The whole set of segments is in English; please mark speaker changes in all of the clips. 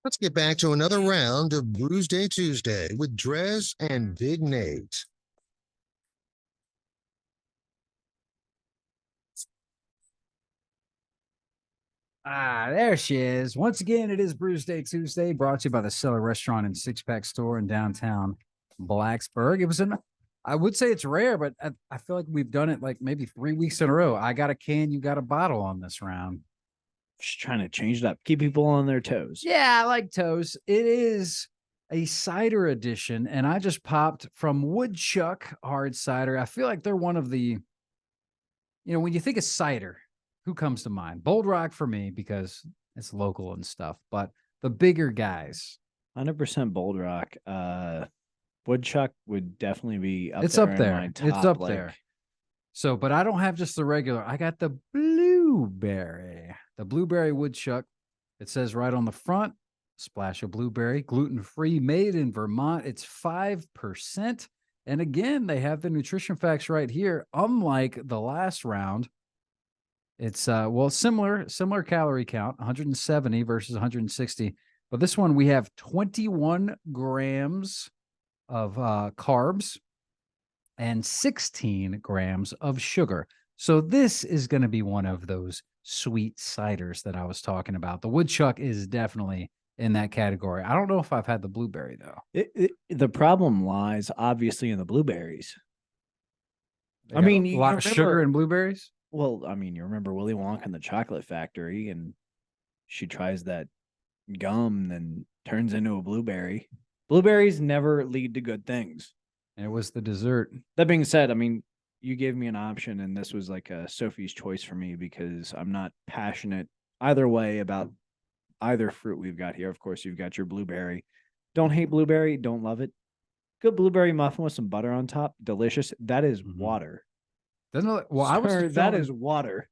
Speaker 1: Let's get back to another round of Brewsday Tuesday with DreZ and Big Nate.
Speaker 2: Ah, there she is. Once again, it is Brewsday Tuesday, brought to you by the Cellar Restaurant and Six Pack Store in downtown Blacksburg. I would say it's rare, but I feel like we've done it like maybe 3 weeks in a row. I got a can, you got a bottle on this round.
Speaker 3: Just trying to change it up, keep people on their toes.
Speaker 2: Yeah, I like toes. It is a cider edition, and I just popped from Woodchuck Hard Cider. I feel like they're one of the, when you think of cider, who comes to mind? Bold Rock for me because it's local and stuff, but the bigger guys.
Speaker 3: 100% Bold Rock. Woodchuck would definitely be up
Speaker 2: It's
Speaker 3: there.
Speaker 2: up there.
Speaker 3: In my top,
Speaker 2: it's up there. So, but I don't have just the regular. I got the blueberry. The blueberry Woodchuck. It says right on the front, splash of blueberry, gluten-free, made in Vermont. It's 5%. And again, they have the nutrition facts right here. Unlike the last round, it's similar calorie count, 170 versus 160. But this one we have 21 grams of carbs and 16 grams of sugar. So this is going to be one of those sweet ciders that I was talking about. The Woodchuck is definitely in that category. I don't know if I've had the blueberry though.
Speaker 3: The problem lies obviously in the blueberries.
Speaker 2: A lot of sugar in blueberries.
Speaker 3: Well, I mean, you remember Willy Wonka and the Chocolate Factory, and she tries that gum, then turns into a blueberry. Blueberries never lead to good things.
Speaker 2: And it was the dessert.
Speaker 3: That being said, I mean, you gave me an option, and this was like a Sophie's choice for me because I'm not passionate either way about either fruit we've got here. Of course, you've got your blueberry. Don't hate blueberry. Don't love it. Good blueberry muffin with some butter on top. Delicious. That is water.
Speaker 2: Doesn't it, well,
Speaker 3: Sir, that is water.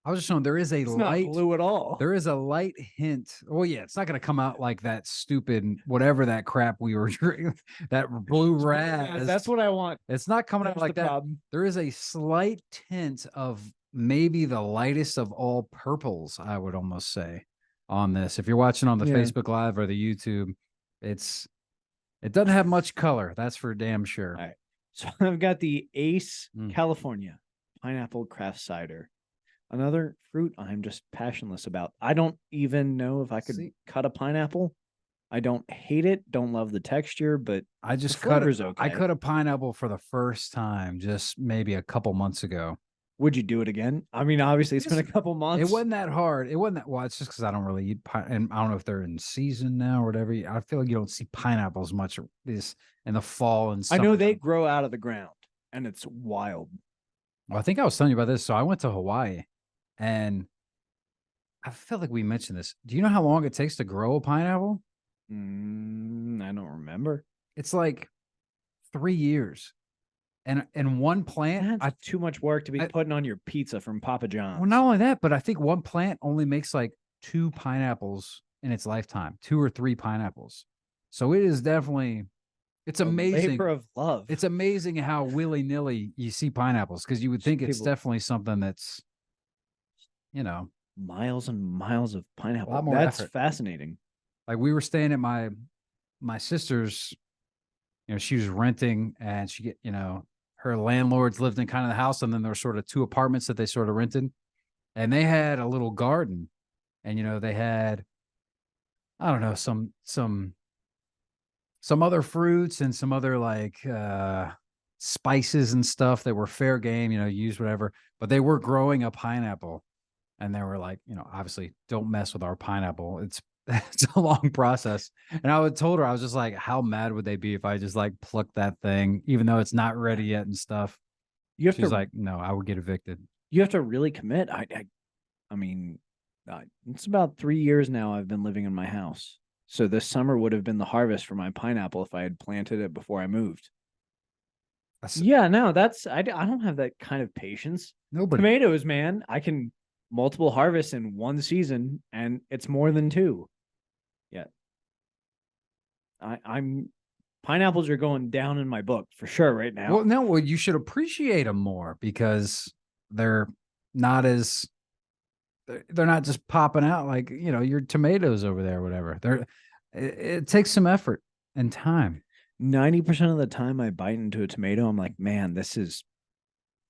Speaker 2: I was just showing there is a light
Speaker 3: not blue at all.
Speaker 2: There is a light hint. Oh yeah, it's not going to come out like that stupid whatever that crap we were drinking. That blue raz.
Speaker 3: That's what I want.
Speaker 2: It's not coming out like that.
Speaker 3: Problem.
Speaker 2: There is a slight tint of maybe the lightest of all purples, I would almost say, on this. If you're watching on the Facebook Live or the YouTube, it doesn't have much color. That's for damn sure.
Speaker 3: All right. So I've got the Ace California pineapple craft cider. Another fruit I'm just passionless about. I don't even know if I could cut a pineapple. I don't hate it. Don't love the texture, but
Speaker 2: I just
Speaker 3: okay.
Speaker 2: I cut a pineapple for the first time just maybe a couple months ago.
Speaker 3: Would you do it again? I mean, obviously it's been a couple months.
Speaker 2: It wasn't that hard. It wasn't that well. It's just because I don't really eat and I don't know if they're in season now or whatever. I feel like you don't see pineapples much this in the fall and stuff.
Speaker 3: I know they grow out of the ground and it's wild.
Speaker 2: Well, I think I was telling you about this. So I went to Hawaii, and I feel like we mentioned this. Do you know how long it takes to grow a pineapple?
Speaker 3: I don't remember.
Speaker 2: It's like 3 years. And one plant,
Speaker 3: that's too much work to be putting on your pizza from Papa John's.
Speaker 2: Well, not only that, but I think one plant only makes like 2 pineapples in its lifetime, 2 or 3 pineapples. So it is definitely, it's amazing.
Speaker 3: Labor of love.
Speaker 2: It's amazing how willy-nilly you see pineapples because you would think it's definitely something that's,
Speaker 3: miles and miles of pineapple.
Speaker 2: A lot more
Speaker 3: That's
Speaker 2: effort.
Speaker 3: fascinating.
Speaker 2: Like we were staying at my sister's, she was renting and her landlords lived in kind of the house, and then there were sort of 2 apartments that they sort of rented, and they had a little garden, and they had, I don't know, some other fruits and some other like spices and stuff that were fair game, use whatever, but they were growing a pineapple, and they were like, obviously don't mess with our pineapple. It's a long process. And I told her, I was just like, how mad would they be if I just like plucked that thing, even though it's not ready yet and stuff? She's like, no, I would get evicted.
Speaker 3: You have to really commit. I mean, it's about 3 years now I've been living in my house. So this summer would have been the harvest for my pineapple if I had planted it before I moved. Yeah, no, I don't have that kind of patience.
Speaker 2: Nobody.
Speaker 3: Tomatoes, man, I can multiple harvests in one season, and it's more than 2. Yeah. I'm pineapples are going down in my book for sure right now.
Speaker 2: Well, you should appreciate them more because they're not as they're not just popping out like, your tomatoes over there or whatever. It takes some effort and time.
Speaker 3: 90% of the time I bite into a tomato, I'm like, man, this is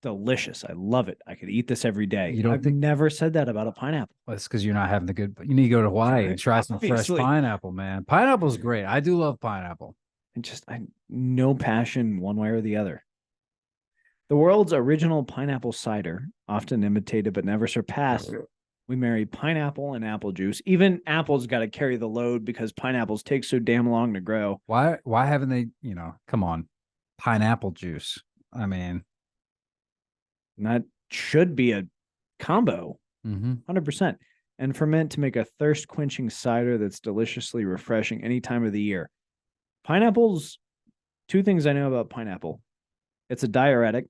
Speaker 3: delicious. I love it. I could eat this every day.
Speaker 2: You don't
Speaker 3: I've
Speaker 2: think-
Speaker 3: never said that about a pineapple.
Speaker 2: Well, it's because you're not having the good, you need to go to Hawaii and try some fresh
Speaker 3: Obviously.
Speaker 2: pineapple, man. Pineapple's great. I do love pineapple.
Speaker 3: And I no passion one way or the other. The world's original pineapple cider, often imitated but never surpassed. We marry pineapple and apple juice. Even apples got to carry the load because pineapples take so damn long to grow.
Speaker 2: Why haven't they, come on, pineapple juice? I mean,
Speaker 3: And that should be a combo, 100%. And ferment to make a thirst quenching cider that's deliciously refreshing any time of the year. Pineapples, two things I know about pineapple. It's a diuretic,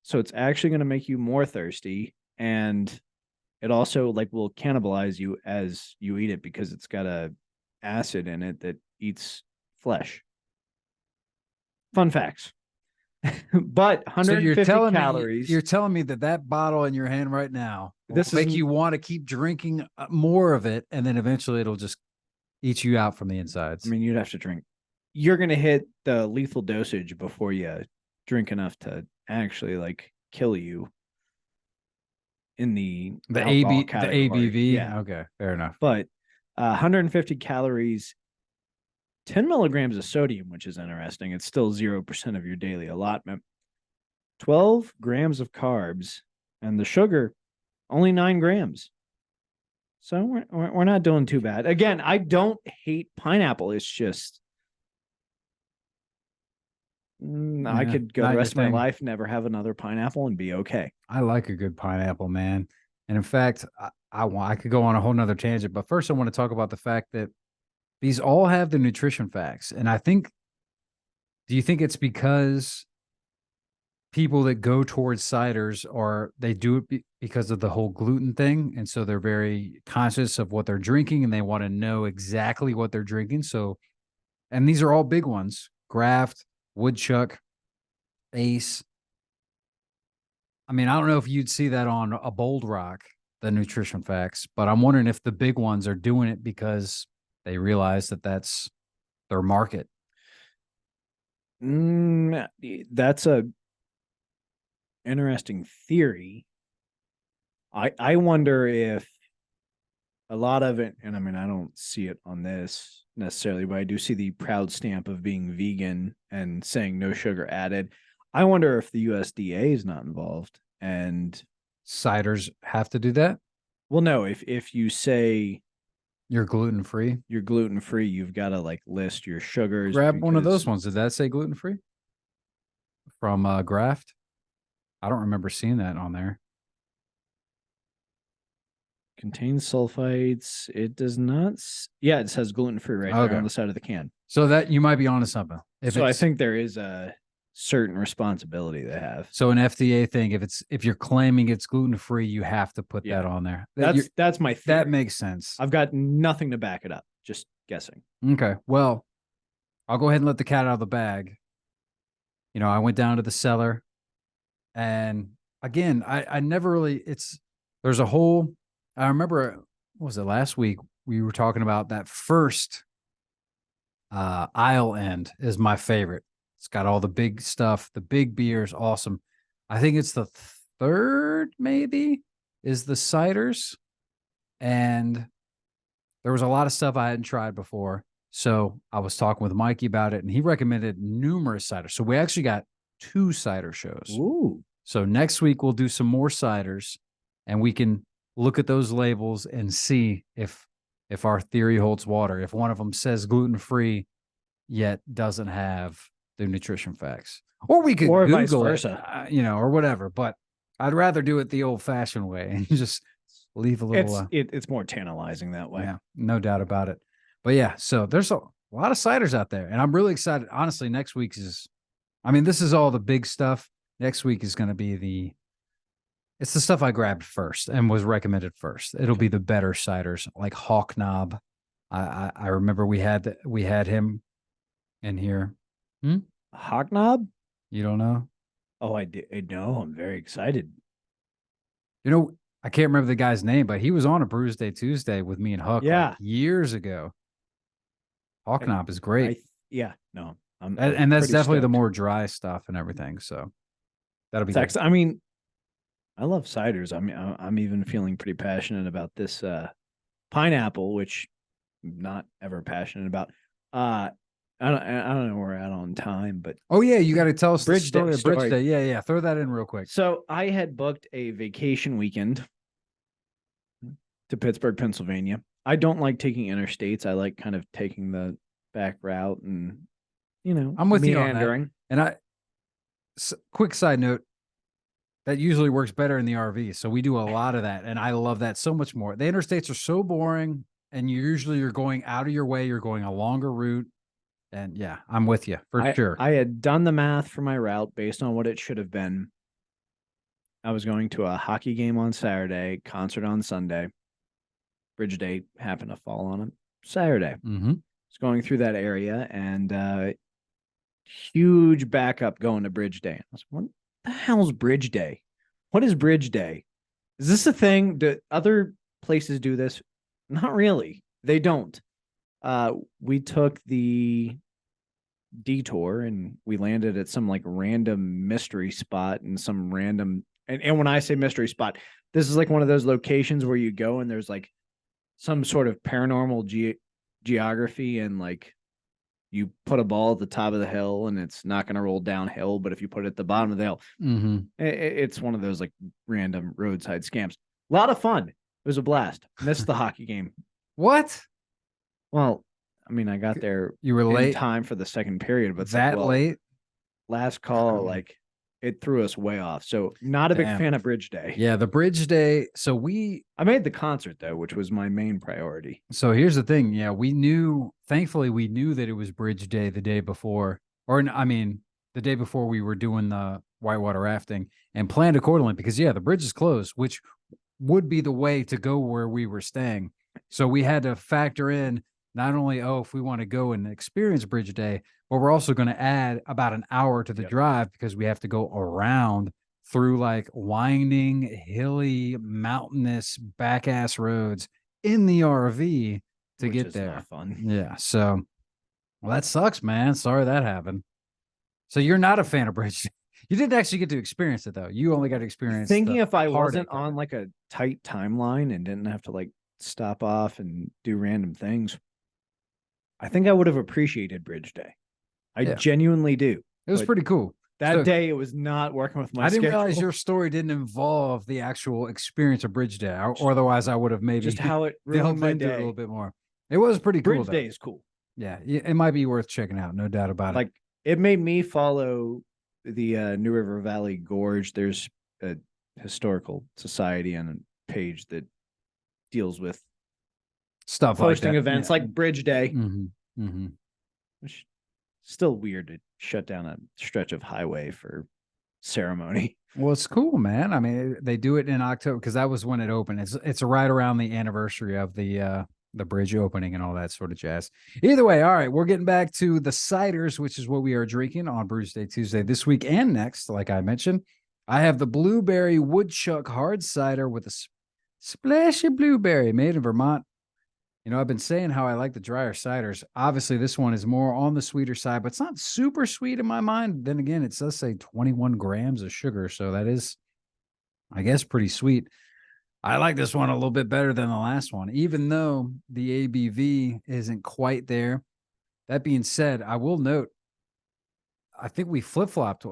Speaker 3: so it's actually going to make you more thirsty, and it also will cannibalize you as you eat it because it's got a acid in it that eats flesh. Fun facts. But 150 calories.
Speaker 2: You're telling me that bottle in your hand right now
Speaker 3: This
Speaker 2: will make
Speaker 3: is-
Speaker 2: you want to keep drinking more of it, and then eventually it'll just eat you out from the insides.
Speaker 3: I mean, you'd have to drink. You're going to hit the lethal dosage before you drink enough to actually kill you in the alcohol category.
Speaker 2: ABV.
Speaker 3: Yeah.
Speaker 2: Okay, fair enough.
Speaker 3: But 150 calories, 10 milligrams of sodium, which is interesting. It's still 0% of your daily allotment. 12 grams of carbs, and the sugar, only 9 grams. So we're not doing too bad. Again, I don't hate pineapple. It's just I
Speaker 2: Yeah,
Speaker 3: could go
Speaker 2: not
Speaker 3: the
Speaker 2: your
Speaker 3: rest of my
Speaker 2: thing.
Speaker 3: life, never have another pineapple, and be okay.
Speaker 2: I like a good pineapple, man. And in fact, I could go on a whole nother tangent, but first I want to talk about the fact that these all have the nutrition facts. And I think, do you think it's because people that go towards ciders they do it because of the whole gluten thing? And so they're very conscious of what they're drinking and they want to know exactly what they're drinking. So, and these are all big ones: Graft, Woodchuck, Ace. I mean, I don't know if you'd see that on a Bold Rock, the nutrition facts, but I'm wondering if the big ones are doing it because they realize that that's their market.
Speaker 3: That's a interesting theory. I wonder if a lot of it, and I mean, I don't see it on this necessarily, but I do see the proud stamp of being vegan and saying no sugar added. I wonder if the USDA is not involved. And
Speaker 2: Ciders have to do that.
Speaker 3: well, no, if you say
Speaker 2: You're gluten free.
Speaker 3: you're gluten free, you've got to list your sugars.
Speaker 2: Grab one of those
Speaker 3: because-
Speaker 2: ones. Did that say gluten free from Graft? I don't remember seeing that on there.
Speaker 3: Contains sulfites. It does not. Yeah, it says gluten free right there
Speaker 2: Okay.
Speaker 3: on the side of the can.
Speaker 2: So that you might be onto something.
Speaker 3: So I think there is a certain responsibility they have.
Speaker 2: so. An FDA thing. If you're claiming it's gluten free, you have to put
Speaker 3: Yeah.
Speaker 2: that on there.
Speaker 3: That's my theory.
Speaker 2: That makes sense.
Speaker 3: I've got nothing to back it up. Just guessing.
Speaker 2: Okay. Well, I'll go ahead and let the cat out of the bag. I went down to the cellar, and again, I never really. There's a whole. I remember, what was it, last week we were talking about that first aisle end is my favorite. It's got all the big stuff, the big beers, awesome. I think it's the third, maybe, is the ciders. And there was a lot of stuff I hadn't tried before. So I was talking with Mikey about it, and he recommended numerous ciders. So we actually got 2 cider shows.
Speaker 3: Ooh.
Speaker 2: So next week we'll do some more ciders, and we can look at those labels and see if our theory holds water. If one of them says gluten free, yet doesn't have the nutrition facts, or we could
Speaker 3: Or
Speaker 2: Google
Speaker 3: vice
Speaker 2: it,
Speaker 3: versa.
Speaker 2: or whatever. But I'd rather do it the old fashioned way and just leave a little.
Speaker 3: It's more tantalizing that way.
Speaker 2: Yeah, no doubt about it. But yeah, so there's a lot of ciders out there, and I'm really excited. Honestly, next week's this is all the big stuff. Next week is going to be it's the stuff I grabbed first and was recommended first. It'll be the better ciders like Hawk Knob. I remember we had him in here.
Speaker 3: Hawk Knob?
Speaker 2: You don't know?
Speaker 3: Oh, I did. No, I'm very excited.
Speaker 2: I I can't remember the guy's name, but he was on a Brewsday Tuesday with me and Huck
Speaker 3: Yeah.
Speaker 2: like years ago. Hawknob is great.
Speaker 3: Yeah, no,
Speaker 2: And that's
Speaker 3: pretty
Speaker 2: definitely the
Speaker 3: stoked.
Speaker 2: more dry stuff and everything. So that'll be good.
Speaker 3: I mean, I love ciders. I mean, I'm even feeling pretty passionate about this pineapple, which I'm not ever passionate about. I don't know where we're at on time, but
Speaker 2: Oh yeah, you got to tell us the
Speaker 3: Bridge Day
Speaker 2: story of
Speaker 3: story.
Speaker 2: Bridge Day. Yeah, yeah. Throw that in real quick.
Speaker 3: so I had booked a vacation weekend to Pittsburgh, Pennsylvania. I don't like taking interstates. I like kind of taking the back route and,
Speaker 2: I'm with you on that.
Speaker 3: meandering.
Speaker 2: And quick side note, that usually works better in the RV. So we do a lot of that, and I love that so much more. The interstates are so boring, and you're going out of your way. You're going a longer route, and yeah, I'm with you for sure.
Speaker 3: I had done the math for my route based on what it should have been. I was going to a hockey game on Saturday, concert on Sunday. Bridge Day happened to fall on a Saturday.
Speaker 2: Mm-hmm.
Speaker 3: Was going through that area and huge backup going to Bridge Day. I was like, what the hell's Bridge Day? What is Bridge Day? Is this a thing? Do other places do this? Not really. They don't. We took the detour and we landed at some like random mystery spot in some random and when I say mystery spot, this is like one of those locations where you go and there's like some sort of paranormal geography and like you put a ball at the top of the hill and it's not going to roll downhill, but if you put it at the bottom of the hill, it's one of those like random roadside scams. A lot of fun. It was a blast. Missed the hockey game.
Speaker 2: What?
Speaker 3: Well, I mean, I got there
Speaker 2: You were
Speaker 3: in
Speaker 2: late.
Speaker 3: time for the second period, but
Speaker 2: That late?
Speaker 3: last call, like it threw us way off. So not a big
Speaker 2: Damn.
Speaker 3: fan of Bridge Day.
Speaker 2: Yeah, the Bridge Day. So
Speaker 3: I made the concert though, which was my main priority.
Speaker 2: So here's the thing. Yeah, thankfully we knew that it was Bridge Day the day before, the day before we were doing the whitewater rafting and planned accordingly because the bridge is closed, which would be the way to go where we were staying. So we had to factor in not only, if we want to go and experience Bridge Day, but we're also going to add about an hour to the drive because we have to go around through like winding, hilly, mountainous, back ass roads in the RV to get there.
Speaker 3: Not fun.
Speaker 2: Yeah. So, well, that sucks, man. Sorry that happened. So you're not a fan of Bridge Day. You didn't actually get to experience it though. You only got to experience.
Speaker 3: Thinking if I wasn't on like a tight timeline and didn't have to like stop off and do random things, I think I would have appreciated Bridge Day. I genuinely do.
Speaker 2: It was pretty cool.
Speaker 3: That day, it was not working with my schedule.
Speaker 2: I didn't realize your story didn't involve the actual experience of Bridge Day. Or otherwise, I would have maybe
Speaker 3: just how it ruined my day
Speaker 2: a little bit more. It was pretty cool.
Speaker 3: Bridge Day is cool.
Speaker 2: Yeah, it might be worth checking out. No doubt about it.
Speaker 3: Like it made me follow the New River Valley Gorge. There's a historical society and a page that deals with
Speaker 2: stuff
Speaker 3: hosting
Speaker 2: like
Speaker 3: events like Bridge Day.
Speaker 2: Which
Speaker 3: still weird to shut down a stretch of highway for ceremony.
Speaker 2: Well, it's cool, man. I mean, they do it in October because that was when it opened. It's right around the anniversary of the bridge opening and all that sort of jazz. Either way, all right, we're getting back to the ciders, which is what we are drinking on Brewsday Tuesday this week and next. Like I mentioned, I have the blueberry woodchuck hard cider with a splash of blueberry made in Vermont. You know, I've been saying how I like the drier ciders. Obviously, this one is more on the sweeter side, but it's not super sweet in my mind. Then again, it does say 21 grams of sugar, so that is, I guess, pretty sweet. I like this one a little bit better than the last one, even though the ABV isn't quite there. That being said, I will note, I think we flip-flopped.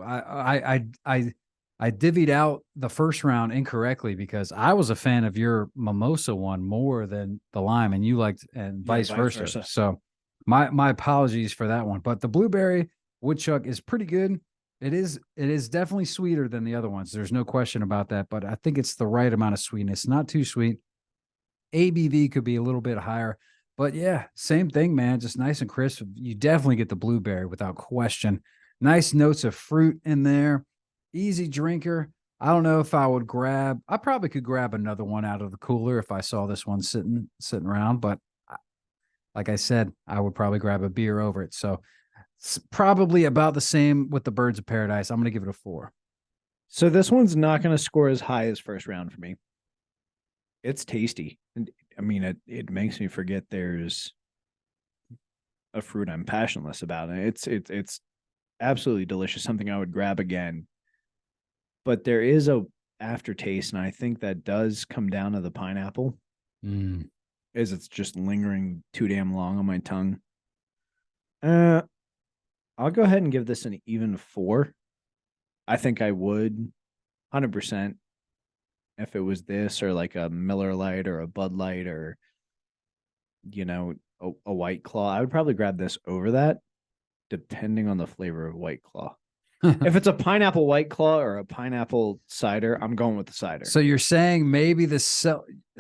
Speaker 2: I divvied out the first round incorrectly because I was a fan of your mimosa one more than the lime, and you liked, and vice versa. So my apologies for that one. But the blueberry woodchuck is pretty good. It is definitely sweeter than the other ones. There's no question about that. But I think it's the right amount of sweetness, not too sweet. ABV could be a little bit higher, but yeah, same thing, man. Just nice and crisp. You definitely get the blueberry without question. Nice notes of fruit in there. Easy drinker. I don't know if I probably could grab another one out of the cooler if I saw this one sitting around, but like I said, I would probably grab a beer over it. So it's probably about the same with the Birds of Paradise. I'm going to give it a 4.
Speaker 3: So this one's not going to score as high as first round for me. It's tasty. And I mean, it makes me forget there's a fruit I'm passionless about. And it's absolutely delicious. Something I would grab again. But there is a aftertaste, and I think that does come down to the pineapple.
Speaker 2: Mm.
Speaker 3: Is it's just lingering too damn long on my tongue. I'll go ahead and give this an even 4. I think I would 100% if it was this or like a Miller Lite or a Bud Light or a White Claw. I would probably grab this over that, depending on the flavor of White Claw. If it's a pineapple White Claw or a pineapple cider, I'm going with the cider.
Speaker 2: So you're saying maybe the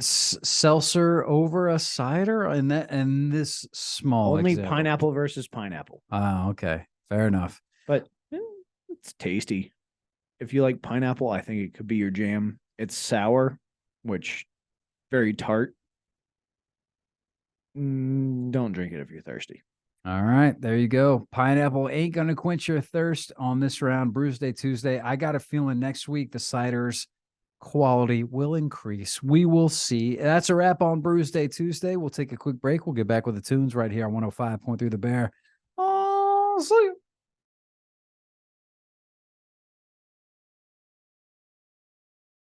Speaker 2: seltzer over a cider in this small
Speaker 3: Only
Speaker 2: example.
Speaker 3: pineapple versus pineapple.
Speaker 2: Oh, okay. Fair enough.
Speaker 3: But it's tasty. If you like pineapple, I think it could be your jam. It's sour, which very tart. Don't drink it if you're thirsty.
Speaker 2: All right, there you go. Pineapple ain't going to quench your thirst on this round, Brewsday Tuesday. I got a feeling next week the ciders quality will increase. We will see. That's a wrap on Brewsday Tuesday. We'll take a quick break. We'll get back with the tunes right here on 105.3 The Bear. Oh, see you.